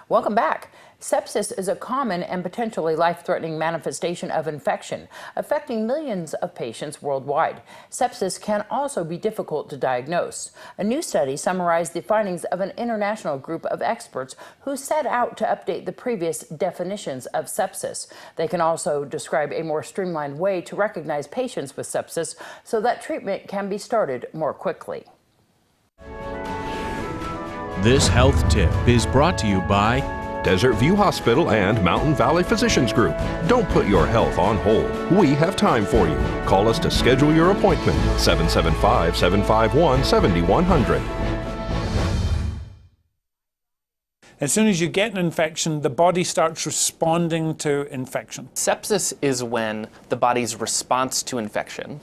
Welcome back. Sepsis is a common and potentially life-threatening manifestation of infection, affecting millions of patients worldwide. Sepsis can also be difficult to diagnose. A new study summarized the findings of an international group of experts who set out to update the previous definitions of sepsis. They can also describe a more streamlined way to recognize patients with sepsis so that treatment can be started more quickly. This health tip is brought to you by Desert View Hospital and Mountain Valley Physicians Group. Don't put your health on hold. We have time for you. Call us to schedule your appointment. 775-751-7100. As soon as you get an infection, the body starts responding to infection. Sepsis is when the body's response to infection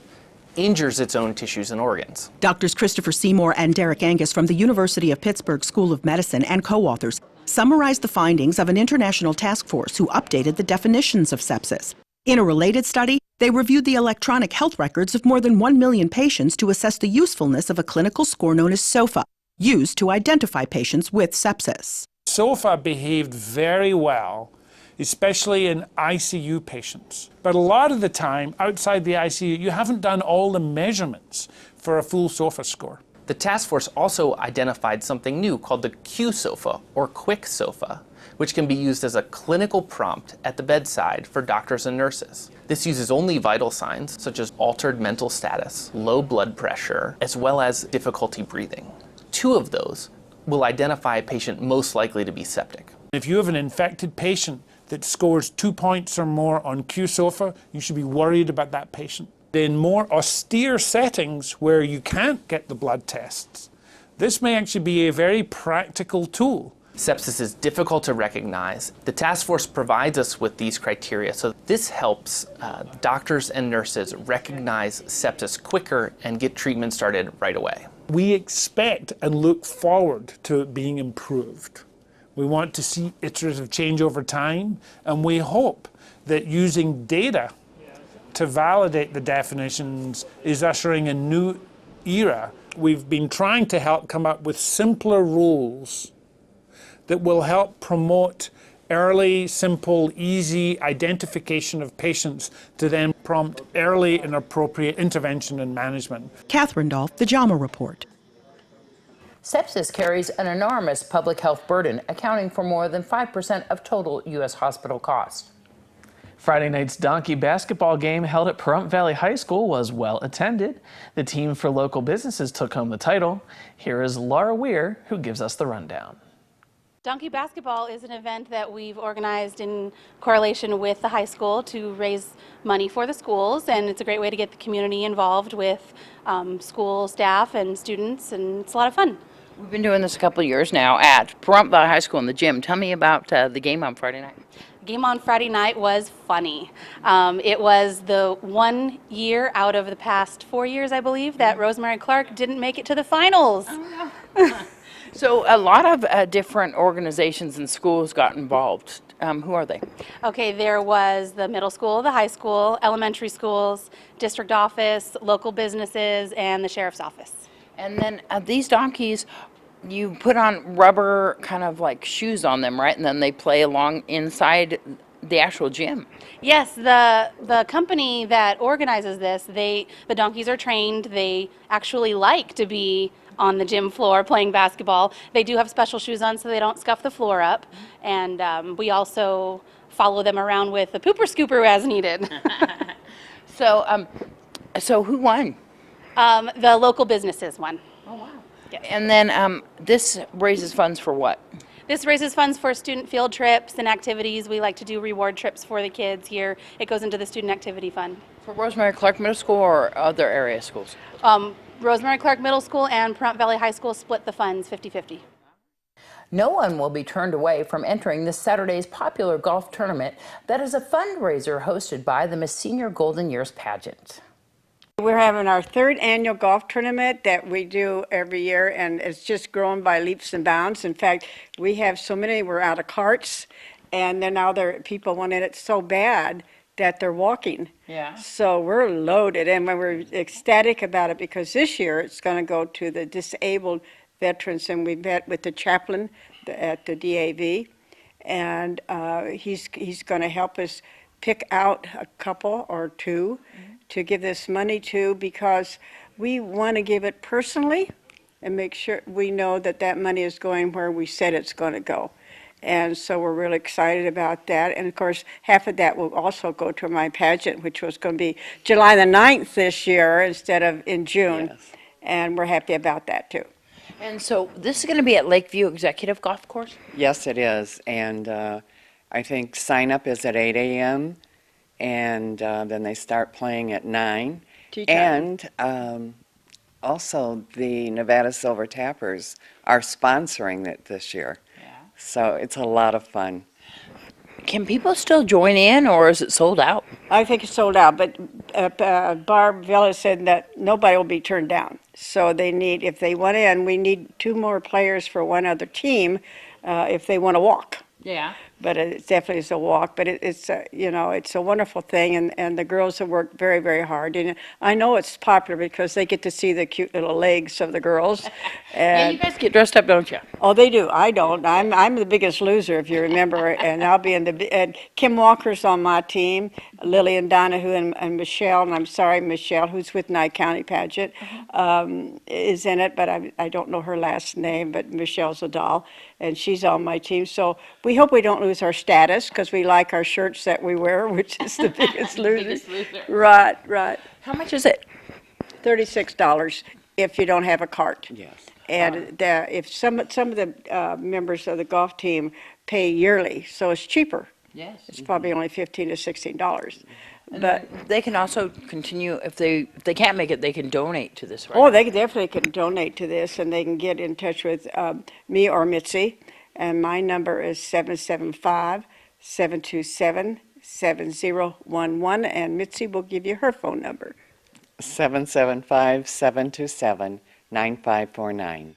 injures its own tissues and organs. Doctors Christopher Seymour and Derek Angus from the University of Pittsburgh School of Medicine and co-authors summarized the findings of an international task force who updated the definitions of sepsis. In a related study, they reviewed the electronic health records of more than 1 million patients to assess the usefulness of a clinical score known as SOFA, used to identify patients with sepsis. SOFA behaved very well, especially in ICU patients. But a lot of the time, outside the ICU, you haven't done all the measurements for a full SOFA score. The task force also identified something new called the Q-SOFA, or Quick SOFA, which can be used as a clinical prompt at the bedside for doctors and nurses. This uses only vital signs, such as altered mental status, low blood pressure, as well as difficulty breathing. 2 of those will identify a patient most likely to be septic. If you have an infected patient that scores 2 points or more on Q-SOFA, you should be worried about that patient. In more austere settings where you can't get the blood tests, this may actually be a very practical tool. Sepsis is difficult to recognize. The task force provides us with these criteria, so this helps doctors and nurses recognize sepsis quicker and get treatment started right away. We expect and look forward to it being improved. We want to see iterative change over time, and we hope that using data to validate the definitions is ushering a new era. We've been trying to help come up with simpler rules that will help promote early, simple, easy identification of patients to then prompt early and appropriate intervention and management. Catherine Dolf, The JAMA Report. Sepsis carries an enormous public health burden, accounting for more than 5% of total U.S. hospital costs. Friday night's donkey basketball game held at Pahrump Valley High School was well attended. The team for local businesses took home the title. Here is Laura Weir, who gives us the rundown. Donkey basketball is an event that we've organized in correlation with the high school to raise money for the schools, and it's a great way to get the community involved with school staff and students, and it's a lot of fun. We've been doing this a couple of years now at Pahrump Valley High School in the gym. Tell me about the game on Friday night. The game on Friday night was funny. It was the 1 year out of the past 4 years, I believe, that Rosemary Clark didn't make it to the finals. Oh, no. So a lot of different organizations and schools got involved. Who are they? Okay, there was the middle school, the high school, elementary schools, district office, local businesses, and the sheriff's office. And then these donkeys, you put on rubber kind of like shoes on them, right? And then they play along inside the actual gym. Yes, the company that organizes this, the donkeys are trained. They actually like to be on the gym floor playing basketball. They do have special shoes on so they don't scuff the floor up. And we also follow them around with a pooper scooper as needed. So who won? The local businesses won. Oh, wow. Yeah. And then this raises funds for what? This raises funds for student field trips and activities. We like to do reward trips for the kids here. It goes into the student activity fund. For Rosemary Clark Middle School or other area schools? Rosemary Clark Middle School and Pahrump Valley High School split the funds 50-50. No one will be turned away from entering this Saturday's popular golf tournament that is a fundraiser hosted by the Miss Senior Golden Years Pageant. We're having our 3rd annual golf tournament that we do every year, and it's just grown by leaps and bounds. In fact, we have so many, we're out of carts, and then now people want it so bad that they're walking. Yeah. So we're loaded, and we're ecstatic about it because this year it's going to go to the disabled veterans, and we met with the chaplain at the DAV, and he's going to help us pick out a couple or two to give this money to, because we want to give it personally and make sure we know that that money is going where we said it's going to go. And so we're really excited about that. And of course, half of that will also go to my pageant, which was going to be July the 9th this year instead of in June. Yes. And we're happy about that too. And so this is going to be at Lakeview Executive Golf Course? Yes, it is. And I think sign up is at 8 a.m. and then they start playing at 9. Tea time. And also the Nevada Silver Tappers are sponsoring it this year. So it's a lot of fun. Can people still join in, or is it sold out? I think it's sold out, but Barb Villa said that nobody will be turned down. So they need, if they want in, we need 2 more players for one other team if they want to walk. Yeah. But it definitely is a walk. But it's you know, it's a wonderful thing, and the girls have worked very, very hard. And I know it's popular because they get to see the cute little legs of the girls. Yeah, you guys get dressed up, don't you? Oh, they do. I don't. I'm the biggest loser, if you remember, and I'll be in the. And Kim Walker's on my team, Lillian Donahue and Michelle, and I'm sorry, Michelle, who's with Nye County Pageant, is in it, but I don't know her last name, but Michelle's a doll, and she's on my team. So we hope we don't lose our status, because we like our shirts that we wear, which is the biggest loser. Right, right. How much is it? $36 if you don't have a cart. Yes. And if some of the members of the golf team pay yearly, so it's cheaper. Yes. It's probably only $15 to $16. But they can also continue, if they can't make it, they can donate to this, right? oh, they definitely can donate to this, and they can get in touch with me or Mitzi. And my number is 775-727-7011, and Mitzi will give you her phone number. 775-727-9549.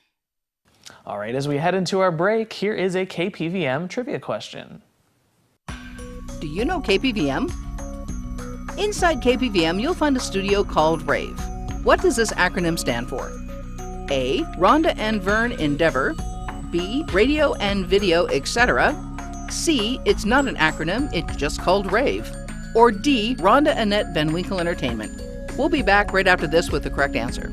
All right, as we head into our break, here is a KPVM trivia question. Do you know KPVM? Inside KPVM, you'll find a studio called RAVE. What does this acronym stand for? A. Rhonda and Vern Endeavor. B. Radio and Video, etc. C. It's not an acronym, it's just called RAVE. Or D. Rhonda Annette Van Winkle Entertainment. We'll be back right after this with the correct answer.